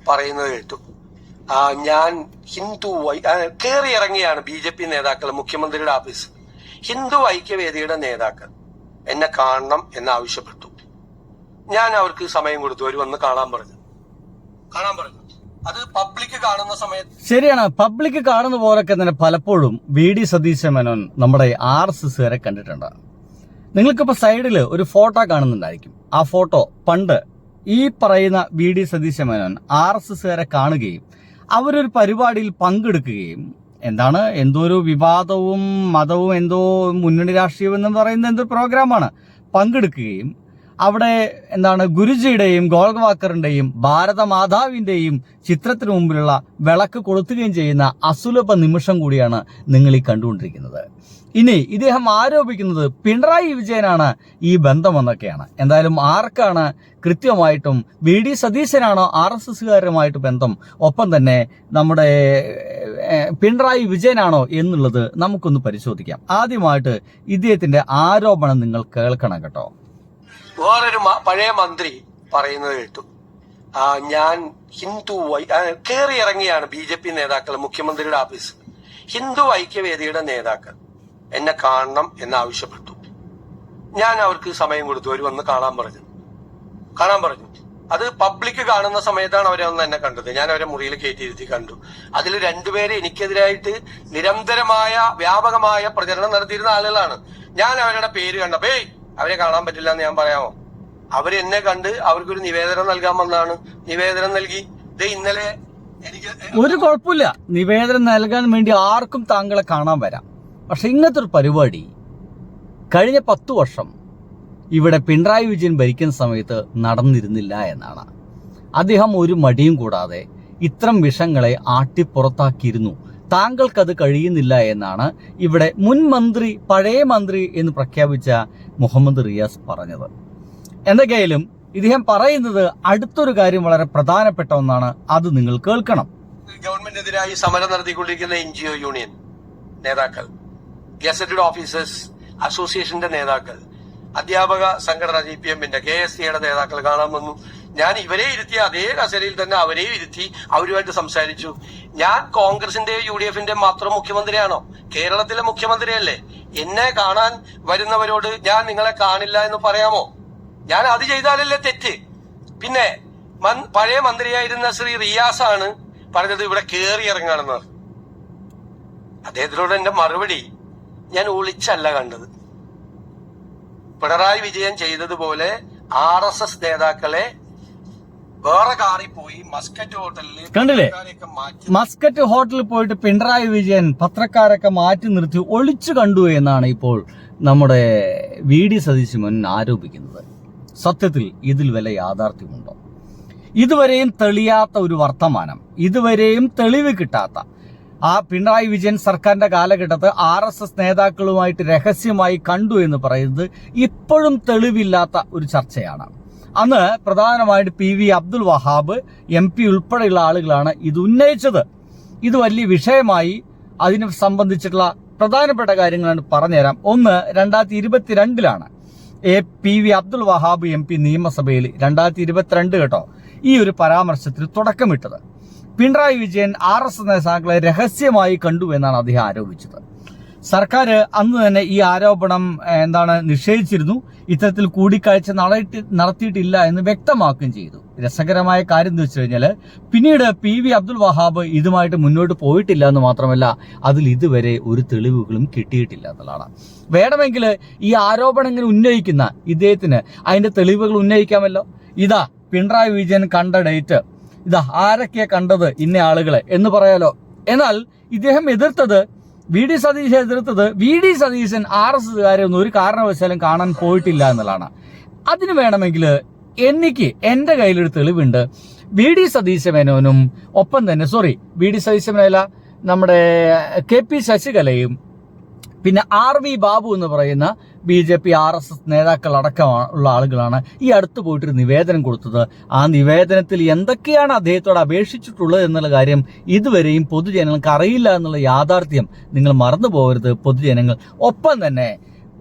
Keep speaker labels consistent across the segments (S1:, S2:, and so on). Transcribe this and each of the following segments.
S1: പറയുന്നത് കേട്ടു. ഞാൻ ഹിന്ദു കയറി ഇറങ്ങിയാണ് BJP നേതാക്കൾ മുഖ്യമന്ത്രിയുടെ ഓഫീസ്. ഹിന്ദു ഐക്യവേദിയുടെ നേതാക്കൾ എന്നെ കാണണം എന്നാവശ്യപ്പെട്ടു. ഞാൻ അവർക്ക് സമയം കൊടുത്തു. അവർ വന്ന് കാണാൻ പറഞ്ഞു. അത് പബ്ലിക് കാണുന്ന സമയത്ത്
S2: ശരിയാണ്. പബ്ലിക് കാണുന്ന പോലൊക്കെ തന്നെ പലപ്പോഴും VD സതീശൻ മേനോൻ നമ്മുടെ RSS വരെ കണ്ടിട്ടുണ്ട്. നിങ്ങൾക്കിപ്പോ സൈഡിൽ ഒരു ഫോട്ടോ കാണുന്നുണ്ടായിരിക്കും. ആ ഫോട്ടോ പണ്ട് ഈ പറയുന്ന VD സതീശൻ മേനോൻ RSS വരെ കാണുകയും അവരൊരു പരിപാടിയിൽ പങ്കെടുക്കുകയും എന്തോ ഒരു വിവാദവും മതവും എന്തോ മുന്നണി രാഷ്ട്രീയം എന്ന് പറയുന്ന എന്തോ പ്രോഗ്രാമാണ് പങ്കെടുക്കുകയും അവിടെ ഗുരുജിയുടെയും ഗോൾവാക്കറിന്റെയും ഭാരതമാതാവിന്റെയും ചിത്രത്തിന് മുമ്പിലുള്ള വിളക്ക് കൊളുത്തുകയും ചെയ്യുന്ന അസുലഭ നിമിഷം കൂടിയാണ് നിങ്ങൾ ഈ കണ്ടുകൊണ്ടിരിക്കുന്നത്. ഇനി ഇദ്ദേഹം ആരോപിക്കുന്നത് പിണറായി വിജയനാണ് ഈ ബന്ധമെന്നൊക്കെയാണ്. എന്തായാലും ആർക്കാണ് കൃത്യമായിട്ടും VD സതീശനാണോ RSSകാരുമായിട്ട് ബന്ധം, ഒപ്പം തന്നെ നമ്മുടെ പിണറായി വിജയനാണോ എന്നുള്ളത് നമുക്കൊന്ന് പരിശോധിക്കാം. ആദ്യമായിട്ട് ഇദ്ദേഹത്തിന്റെ ആരോപണം നിങ്ങൾ കേൾക്കണം കേട്ടോ.
S1: വേറൊരു പഴയ മന്ത്രി പറയുന്നത് കേട്ടു. ഞാൻ ഹിന്ദു കയറി ഇറങ്ങിയാണ് BJP നേതാക്കൾ മുഖ്യമന്ത്രിയുടെ ഓഫീസ്. ഹിന്ദു ഐക്യവേദിയുടെ നേതാക്കൾ എന്നെ കാണണം എന്നാവശ്യപ്പെട്ടു. ഞാൻ അവർക്ക് സമയം കൊടുത്തു. അവർ വന്ന് കാണാൻ പറഞ്ഞു. അത് പബ്ലിക് കാണുന്ന സമയത്താണ് അവരെ ഒന്ന് എന്നെ കണ്ടത്. ഞാൻ അവരെ മുറിയിൽ കയറ്റിയിരുത്തി കണ്ടു. അതിൽ രണ്ടുപേരെ എനിക്കെതിരായിട്ട് നിരന്തരമായ വ്യാപകമായ പ്രചരണം നടത്തിയിരുന്ന ആളുകളാണ്. ഞാൻ അവരുടെ പേര് കണ്ടപ്പോ അവരെ കാണാൻ പറ്റില്ല എന്ന് ഞാൻ പറയാമോ? അവരെന്നെ കണ്ട് അവർക്കൊരു നിവേദനം നൽകാൻ വന്നതാണ്. നിവേദനം നൽകി. ഇന്നലെ എനിക്ക്
S2: ഒരു കുഴപ്പമില്ല, നിവേദനം നൽകാൻ വേണ്ടി ആർക്കും താങ്കളെ കാണാൻ വരാം. പക്ഷെ ഇങ്ങനത്തെ ഒരു പരിപാടി കഴിഞ്ഞ 10 വർഷം ഇവിടെ പിണറായി വിജയൻ ഭരിക്കുന്ന സമയത്ത് നടന്നിരുന്നില്ല എന്നാണ്. അദ്ദേഹം ഒരു മടിയും കൂടാതെ ഇത്തരം വിഷയങ്ങളെ ആട്ടിപ്പുറത്താക്കിയിരുന്നു. താങ്കൾക്കത് കഴിയുന്നില്ല എന്നാണ് ഇവിടെ മുൻ മന്ത്രി, പഴയ മന്ത്രി എന്ന് പ്രഖ്യാപിച്ച മുഹമ്മദ് റിയാസ് പറഞ്ഞത്. എന്തൊക്കെയായാലും ഇദ്ദേഹം പറയുന്നത് അടുത്തൊരു കാര്യം വളരെ പ്രധാനപ്പെട്ട ഒന്നാണ്. അത് നിങ്ങൾ കേൾക്കണം.
S1: ഗവൺമെന്റിനെതിരായി സമരം നടത്തിക്കൊണ്ടിരിക്കുന്ന NGO യൂണിയൻ നേതാക്കൾ, ഗസറ്റഡ് ഓഫീസേഴ്സ് അസോസിയേഷന്റെ നേതാക്കൾ, അധ്യാപക സംഘടന GPMന്റെ KSCയുടെ നേതാക്കൾ കാണാൻ വന്നു. ഞാൻ ഇവരെ ഇരുത്തി അതേ കസേരയിൽ തന്നെ അവരെയും ഇരുത്തി അവരുമായിട്ട് സംസാരിച്ചു. ഞാൻ കോൺഗ്രസിന്റെയോ UDFന്റെ മാത്രം മുഖ്യമന്ത്രിയാണോ? കേരളത്തിലെ മുഖ്യമന്ത്രിയല്ലേ? എന്നെ കാണാൻ വരുന്നവരോട് ഞാൻ നിങ്ങളെ കാണില്ല എന്ന് പറയാമോ? ഞാൻ അത് ചെയ്താലല്ലേ തെറ്റ്? പിന്നെ പഴയ മന്ത്രിയായിരുന്ന ശ്രീ റിയാസ് ആണ് പറഞ്ഞത് ഇവിടെ കയറി ഇറങ്ങാണെന്ന്. അദ്ദേഹത്തിനോട് എന്റെ മറുപടി, ഞാൻ ഒളിച്ചല്ല കണ്ടത്. പിണറായി വിജയൻ ചെയ്തതുപോലെ RSS നേതാക്കളെ വേറെ കാറിൽ പോയി മസ്കറ്റ് ഹോട്ടലിൽ
S2: കണ്ടില്ലേ? മസ്കറ്റ് ഹോട്ടലിൽ പോയിട്ട് പിണറായി വിജയൻ പത്രക്കാരൊക്കെ മാറ്റി നിർത്തി ഒളിച്ചു കണ്ടു എന്നാണ് ഇപ്പോൾ നമ്മുടെ VD സതീശൻ മേനോൻ ആരോപിക്കുന്നത്. സത്യത്തിൽ ഇതിൽ വല്ല യാഥാർത്ഥ്യമുണ്ടോ? ഇതുവരെയും തെളിയാത്ത ഒരു വർത്തമാനം, ഇതുവരെയും തെളിവ് കിട്ടാത്ത ആ പിണറായി വിജയൻ സർക്കാരിന്റെ കാലഘട്ടത്ത് RSS നേതാക്കളുമായിട്ട് രഹസ്യമായി കണ്ടു എന്ന് പറയുന്നത് ഇപ്പോഴും തെളിവില്ലാത്ത ഒരു ചർച്ചയാണ്. അന്ന് പ്രധാനമായിട്ട് PV അബ്ദുൽ വഹാബ് MP ഉൾപ്പെടെയുള്ള ആളുകളാണ് ഇത് ഉന്നയിച്ചത്. ഇത് വലിയ വിഷയമായി. അതിനെ സംബന്ധിച്ചിട്ടുള്ള പ്രധാനപ്പെട്ട കാര്യങ്ങളാണ് പറഞ്ഞുതരാം. ഒന്ന്, 2022 PV അബ്ദുൽ വഹാബ് MP നിയമസഭയിൽ 2022 കേട്ടോ ഈ ഒരു പരാമർശത്തിന് തുടക്കമിട്ടത്. പിണറായി വിജയൻ RSS നേതാക്കളെ രഹസ്യമായി കണ്ടു എന്നാണ് അദ്ദേഹം ആരോപിച്ചത്. സർക്കാർ അന്ന് തന്നെ ഈ ആരോപണം നിഷേധിച്ചിരുന്നു. ഇത്തരത്തിൽ കൂടിക്കാഴ്ച നടത്തിയിട്ടില്ല എന്ന് വ്യക്തമാക്കുകയും ചെയ്തു. രസകരമായ കാര്യം എന്ന് വെച്ച് കഴിഞ്ഞാൽ പിന്നീട് PV അബ്ദുൽ വഹാബ് ഇതുമായിട്ട് മുന്നോട്ട് പോയിട്ടില്ല എന്ന് മാത്രമല്ല അതിൽ ഇതുവരെ ഒരു തെളിവുകളും കിട്ടിയിട്ടില്ല എന്നുള്ളതാണ്. വേണമെങ്കിൽ ഈ ആരോപണങ്ങൾ ഉന്നയിക്കുന്ന ഇദ്ദേഹത്തിന് അതിന്റെ തെളിവുകൾ ഉന്നയിക്കാമല്ലോ. ഇതാ പിണറായി വിജയൻ കണ്ട ഡേറ്റ്, ഇതാ ആരൊക്കെയാ കണ്ടത് ഇന്ന ആളുകളെ എന്ന് പറയാലോ. എന്നാൽ ഇദ്ദേഹം എതിർത്തത്, VD സതീശൻ എതിർത്തത്, VD സതീശൻ RSSകാരെ ഒന്നും ഒരു കാരണവശാലും കാണാൻ പോയിട്ടില്ല എന്നുള്ളതാണ്. അതിന് വേണമെങ്കിൽ എന്റെ കയ്യിലൊരു തെളിവുണ്ട്. VD സതീശൻ മേനോനും ഒപ്പം തന്നെ VD സതീശൻ മേനോനല്ല, നമ്മുടെ KP ശശികലയും പിന്നെ RV ബാബു എന്ന് പറയുന്ന BJP RSS നേതാക്കൾ അടക്കമുള്ള ആളുകളാണ് ഈ അടുത്ത് പോയിട്ടൊരു നിവേദനം കൊടുത്തത്. ആ നിവേദനത്തിൽ എന്തൊക്കെയാണ് അദ്ദേഹത്തോട് അപേക്ഷിച്ചിട്ടുള്ളത് എന്നുള്ള കാര്യം ഇതുവരെയും പൊതുജനങ്ങൾക്ക് അറിയില്ല എന്നുള്ള യാഥാർത്ഥ്യം നിങ്ങൾ മറന്നു പോകരുത് പൊതുജനങ്ങൾ. ഒപ്പം തന്നെ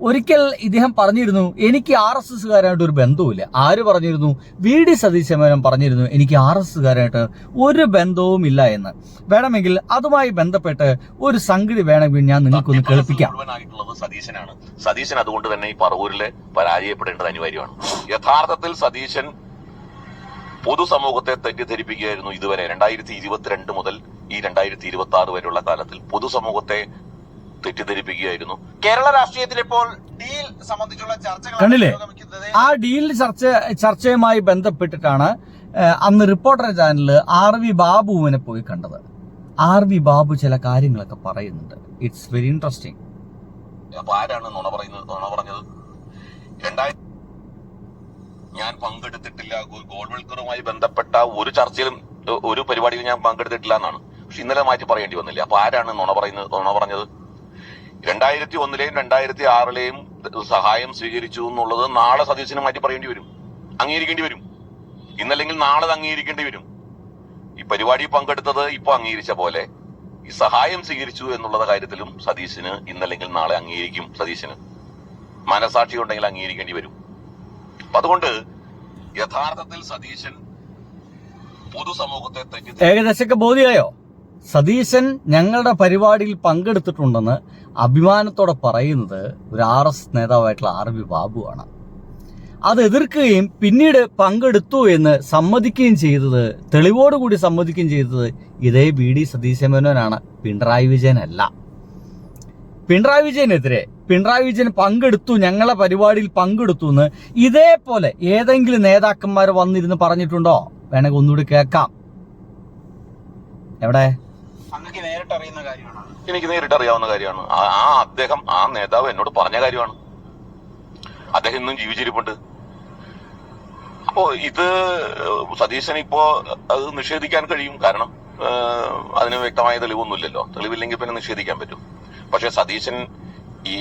S2: ഒരിക്കൽ ഇദ്ദേഹം പറഞ്ഞിരുന്നു എനിക്ക് RSSകാരായിട്ട് ഒരു ബന്ധവുമില്ല. ആര് പറഞ്ഞിരുന്നു? VD സതീശൻ മേനോൻ പറഞ്ഞിരുന്നു എനിക്ക് RSSകാരായിട്ട് ഒരു ബന്ധവും ഇല്ല എന്ന്. വേണമെങ്കിൽ അതുമായി ബന്ധപ്പെട്ട് ഒരു സംഗതി വേണമെങ്കിൽ ഞാൻ നിങ്ങൾക്കൊന്ന് കേൾപ്പിക്കാം.
S3: സതീശനാണ്. സതീശൻ അതുകൊണ്ട് തന്നെ ഈ പറവൂരിലെ പരാജയപ്പെടേണ്ടത് അനിവാര്യമാണ്. യഥാർത്ഥത്തിൽ സതീശൻ പൊതുസമൂഹത്തെ തെറ്റിദ്ധരിപ്പിക്കുകയായിരുന്നു ഇതുവരെ. 2022 മുതൽ ഈ 2026 വരെയുള്ള കാലത്തിൽ പൊതുസമൂഹത്തെ തെറ്റിദ്ധരിപ്പിക്കുകയായിരുന്നു.
S4: കേരള രാഷ്ട്രീയത്തിൽ ഇപ്പോൾ ഡീൽ സംബന്ധിച്ചുള്ള ചർച്ചകൾ
S2: കണ്ടില്ലേ? ആ ഡീൽ ചർച്ചയുമായി ബന്ധപ്പെട്ടിട്ടാണ് അന്ന് റിപ്പോർട്ടർ ചാനലിൽ RV ബാബുവിനെ പോയി കണ്ടത്. RV ബാബു ചില കാര്യങ്ങളൊക്കെ പറയുന്നുണ്ട്. It's very interesting.
S3: അപ്പൊ ആരാണ് നുണ പറഞ്ഞത്? ഞാൻ പങ്കെടുത്തിട്ടില്ല. ഗോൾവൽക്കറുമായി ബന്ധപ്പെട്ട ഒരു ചർച്ചയിലും ഒരു പരിപാടിയിലും ഞാൻ പങ്കെടുത്തിട്ടില്ല എന്നാണ്. പക്ഷെ ഇന്നലെ മാറ്റി പറയേണ്ടി വന്നില്ല. അപ്പൊ ആരാണ് നുണ പറഞ്ഞത്? 2001-ലെയും 2006-ലെയും സഹായം സ്വീകരിച്ചു എന്നുള്ളത് നാളെ സതീശന് മാറ്റി പറയേണ്ടി വരും, അംഗീകരിക്കേണ്ടി വരും. ഇന്നല്ലെങ്കിൽ നാളെ അത് അംഗീകരിക്കേണ്ടി വരും. ഈ പരിപാടി പങ്കെടുത്തത് ഇപ്പൊ അംഗീകരിച്ച പോലെ ഈ സഹായം സ്വീകരിച്ചു എന്നുള്ള കാര്യത്തിലും സതീശന് ഇന്നല്ലെങ്കിൽ നാളെ അംഗീകരിക്കും. സതീശന് മനസാക്ഷി ഉണ്ടെങ്കിൽ അംഗീകരിക്കേണ്ടി വരും. അപ്പൊ അതുകൊണ്ട് യഥാർത്ഥത്തിൽ സതീശൻ പൊതുസമൂഹത്തെ
S2: ഏകദേശമൊക്കെ ബോധ്യമായോ? സതീശൻ ഞങ്ങളുടെ പരിപാടിയിൽ പങ്കെടുത്തിട്ടുണ്ടെന്ന് അഭിമാനത്തോടെ പറയുന്നത് ഒരു RS നേതാവായിട്ടുള്ള RV ബാബുവാണ്. അത് എതിർക്കുകയും പിന്നീട് പങ്കെടുത്തു എന്ന് സമ്മതിക്കുകയും ചെയ്തത്, തെളിവോടുകൂടി സമ്മതിക്കുകയും ചെയ്തത് ഇതേ VD സതീശൻ മേനോനാണ്, പിണറായി വിജയനല്ല. പിണറായി വിജയനെതിരെ പിണറായി വിജയൻ പങ്കെടുത്തു, ഞങ്ങളെ പരിപാടിയിൽ പങ്കെടുത്തു എന്ന് ഇതേപോലെ ഏതെങ്കിലും നേതാക്കന്മാർ വന്നിരുന്ന് പറഞ്ഞിട്ടുണ്ടോ? വേണമെങ്കിൽ ഒന്നുകൂടി കേൾക്കാം. എവിടെ?
S4: അങ്ങക്ക് നേരിട്ട് അറിയുന്ന കാര്യമാണ്.
S3: എനിക്ക് നേരിട്ട് അറിയാവുന്ന കാര്യമാണ്. ആ നേതാവ് എന്നോട് പറഞ്ഞ കാര്യമാണ്. അദ്ദേഹം ഇന്നും ജീവിച്ചിരിപ്പുണ്ട്. അപ്പോ ഇത് സതീശൻ ഇപ്പോ അത് നിഷേധിക്കാൻ കഴിയും. കാരണം അതിന് വ്യക്തമായ തെളിവൊന്നുമില്ലല്ലോ. തെളിവില്ലെങ്കിൽ പിന്നെ നിഷേധിക്കാൻ പറ്റും. പക്ഷെ സതീശൻ ഈ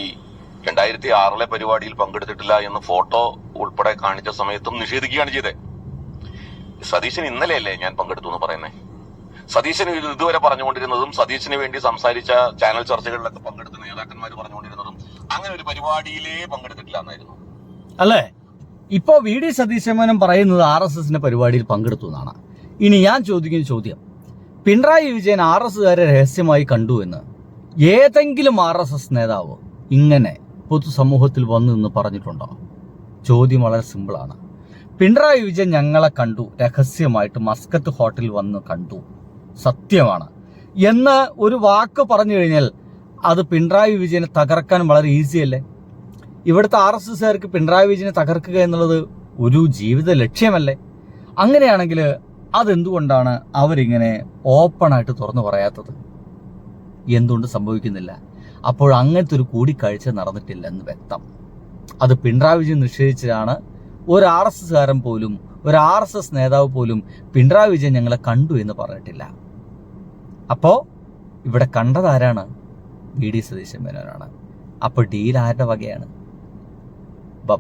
S3: 2006-ലെ പരിപാടിയിൽ പങ്കെടുത്തിട്ടില്ല എന്ന് ഫോട്ടോ ഉൾപ്പെടെ കാണിച്ച സമയത്തും നിഷേധിക്കുകയാണ് ചെയ്തത്. സതീശൻ ഇന്നലെയല്ലേ ഞാൻ പങ്കെടുത്തു എന്ന് പറയുന്നത്? സതീശൻ ഇതുവരെ പറഞ്ഞുകൊണ്ടിരുന്നതും സതീശന് വേണ്ടി സംസാരിച്ച ചാനൽ ചർച്ചകളിലൊക്കെ പങ്കെടുത്ത നേതാക്കന്മാർ പറഞ്ഞുകൊണ്ടിരുന്നതും അങ്ങനെ ഒരു പരിപാടിയിലേ പങ്കെടുത്തിട്ടില്ല എന്നായിരുന്നു.
S2: അല്ലേ? ഇപ്പോ VD സതീശൻ മേനോൻ പറയുന്നത് RSSന്റെ പരിപാടിയിൽ പങ്കെടുത്തു എന്നാണ്. ഇനി ഞാൻ ചോദിക്കുന്ന ചോദ്യം, പിണറായി വിജയൻ RSSകാരെ രഹസ്യമായി കണ്ടു എന്ന് ഏതെങ്കിലും RSS നേതാവ് ഇങ്ങനെ പൊതുസമൂഹത്തിൽ വന്നു എന്ന് പറഞ്ഞിട്ടുണ്ടോ? ചോദ്യം വളരെ സിമ്പിളാണ്. പിണറായി വിജയൻ ഞങ്ങളെ കണ്ടു, രഹസ്യമായിട്ട് മസ്കത്ത് ഹോട്ടലിൽ വന്ന് കണ്ടു, സത്യമാണ് എന്ന് ഒരു വാക്ക് പറഞ്ഞു കഴിഞ്ഞാൽ അത് പിണറായി വിജയനെ തകർക്കാൻ വളരെ ഈസിയല്ലേ? ഇവിടുത്തെ RSSകാർക്ക് പിണറായി വിജയനെ തകർക്കുക എന്നുള്ളത് ഒരു ജീവിത ലക്ഷ്യമല്ലേ? അങ്ങനെയാണെങ്കിൽ അതെന്തുകൊണ്ടാണ് അവരിങ്ങനെ ഓപ്പണായിട്ട് തുറന്നു പറയാത്തത്? എന്തുകൊണ്ട് സംഭവിക്കുന്നില്ല? അപ്പോൾ അങ്ങനത്തെ ഒരു കൂടിക്കാഴ്ച നടന്നിട്ടില്ല എന്ന് വ്യക്തം. അത് പിണറായി വിജയൻ നിഷേധിച്ചതാണ്. ഒരു RSSകാരൻ പോലും, ഒരു RSS നേതാവ് പോലും പിണറായി വിജയൻ ഞങ്ങളെ കണ്ടു എന്ന് പറഞ്ഞിട്ടില്ല. അപ്പോ ഇവിടെ കണ്ടതാരാണ്? VD സതീശൻ മേനോനാണ്. അപ്പോൾ ഡീൽ ആരുടെ വകയാണ്? ബൈ.